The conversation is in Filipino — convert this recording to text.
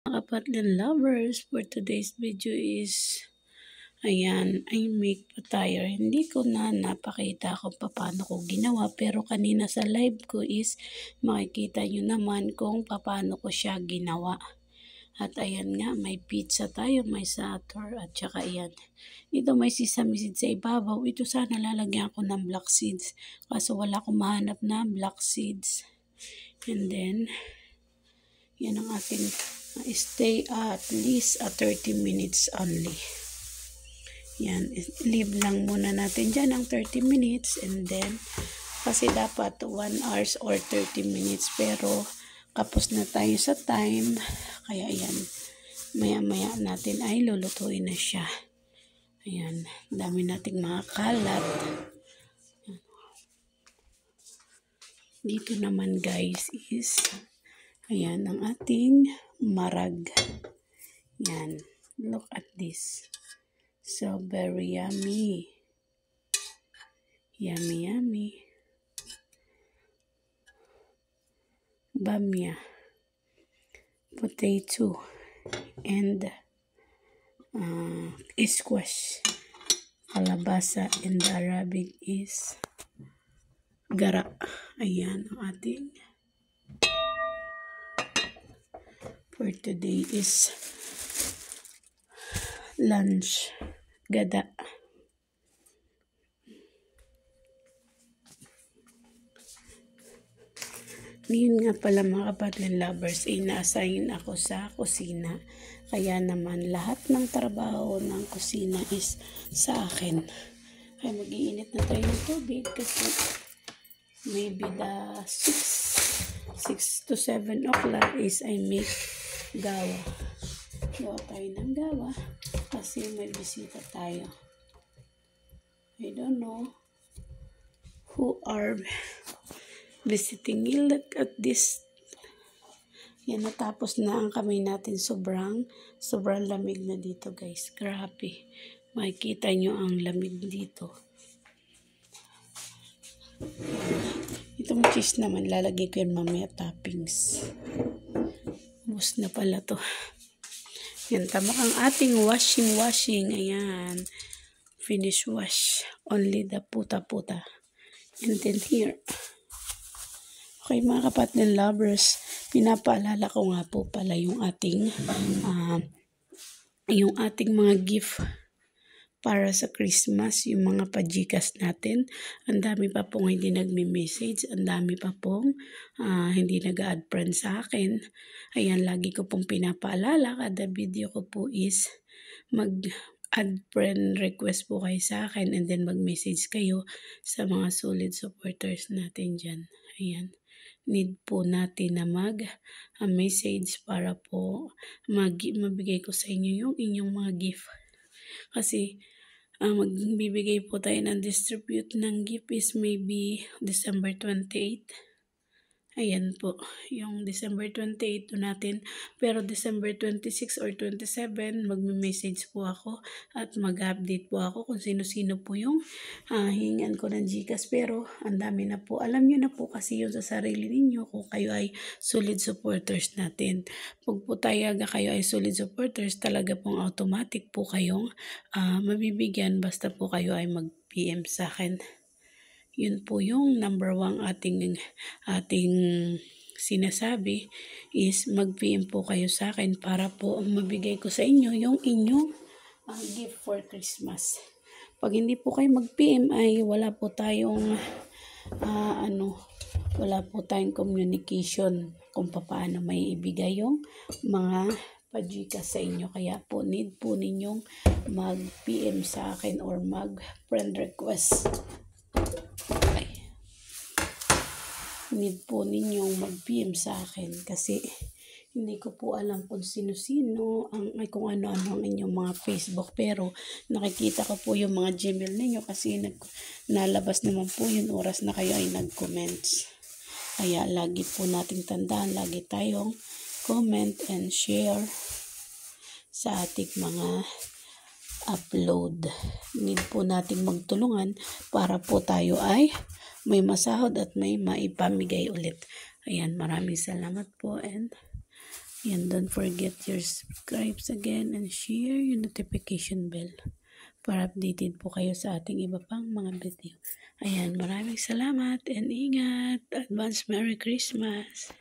Kapatid lovers, for today's video is, ayan, ay make pa tayo. Hindi ko na napakita kung paano ko ginawa, pero kanina sa live ko is makikita nyo naman kung paano ko siya ginawa. At ayan nga, may pizza tayo, may sator, at saka ayan. Ito may sesame seeds sa ibabaw. Ito sana lalagyan ko ng black seeds, kaso wala akong mahanap na black seeds. And then, yan ang ating stay at least 30 minutes only. Yan, leave lang muna natin dyan ng 30 minutes and then, kasi dapat 1 hours or 30 minutes pero kapos na tayo sa time, kaya yan, maya natin ay lulutuin na siya. Ayan, dami nating mga kalat. Dito naman guys is, ayan ang ating marag. Yan. Look at this. So very yummy. Yummy, yummy. Bamya. Potato. And squash. Kalabasa. And the Arabic is gara. Ayan ang ating for today is lunch. Gada. Ngayon nga pala mga kapatid lovers, ina-assign ako sa kusina. Kaya naman lahat ng trabaho ng kusina is sa akin. Kaya mag-iinit na tayo ng tubig kasi maybe the 6 to 7 o'clock is I make gawa. Gawa tayo ng gawa kasi may bisita tayo. I don't know who are visiting. You look at this. Yan, natapos na ang kamay natin. Sobrang lamig na dito guys. Grabe. Makikita nyo ang lamig dito. Itong cheese naman, lalagay ko yan mamaya toppings. Ubus na pala to. Yan, tama ang ating washing. Ayan. Finish wash. Only the puta. And then here. Okay mga kapatid lovers, pinapaalala ko nga po pala yung ating mga gift para sa Christmas, yung mga pajikas natin. Ang dami pa pong hindi nagme-message, ang dami pa pong hindi nag-add friend sa akin. Ayan, lagi ko pong pinapaalala, kada video ko po is mag-add friend request po kayo sa akin and then mag-message kayo sa mga solid supporters natin dyan. Ayan. Need po natin na mag-message para po mabigay ko sa inyo yung inyong mga gift. Kasi magbibigay po tayo ng distribute ng gift is maybe December 28. Ayan po, yung December 28 natin. Pero December 26 or 27, magme-message po ako at mag-update po ako kung sino-sino po yung hingan ko ng Gcash. Pero ang dami na po. Alam nyo na po kasi yun sa sarili ninyo kung kayo ay solid supporters natin. Pag po kayo ay solid supporters, talaga pong automatic po kayong mabibigyan basta po kayo ay mag-PM sa akin. Yun po yung number 1 ating sinasabi is mag-PM po kayo sa akin para po mabigay ko sa inyo yung inyong gift for Christmas. Pag hindi po kayo mag-PM ay wala po tayong communication kung paano may ibigay yung mga pajika sa inyo. Kaya po need po ninyong mag-PM sa akin or mag-friend request. Need po ninyong mag-PM sa akin kasi hindi ko po alam kung sino-sino kung ano-ano ang inyong mga Facebook, pero nakikita ko po yung mga Gmail ninyo kasi nalabas naman po yung oras na kayo ay nag-comments. Kaya lagi po nating tandaan, lagi tayong comment and share sa ating mga upload. Need po nating magtulungan para po tayo ay may masahod at may maipamigay ulit. Ayan, maraming salamat po and And don't forget your subscribes again and share yung notification bell para updated po kayo sa ating iba pang mga video. Ayan, maraming salamat and ingat. Advance Merry Christmas!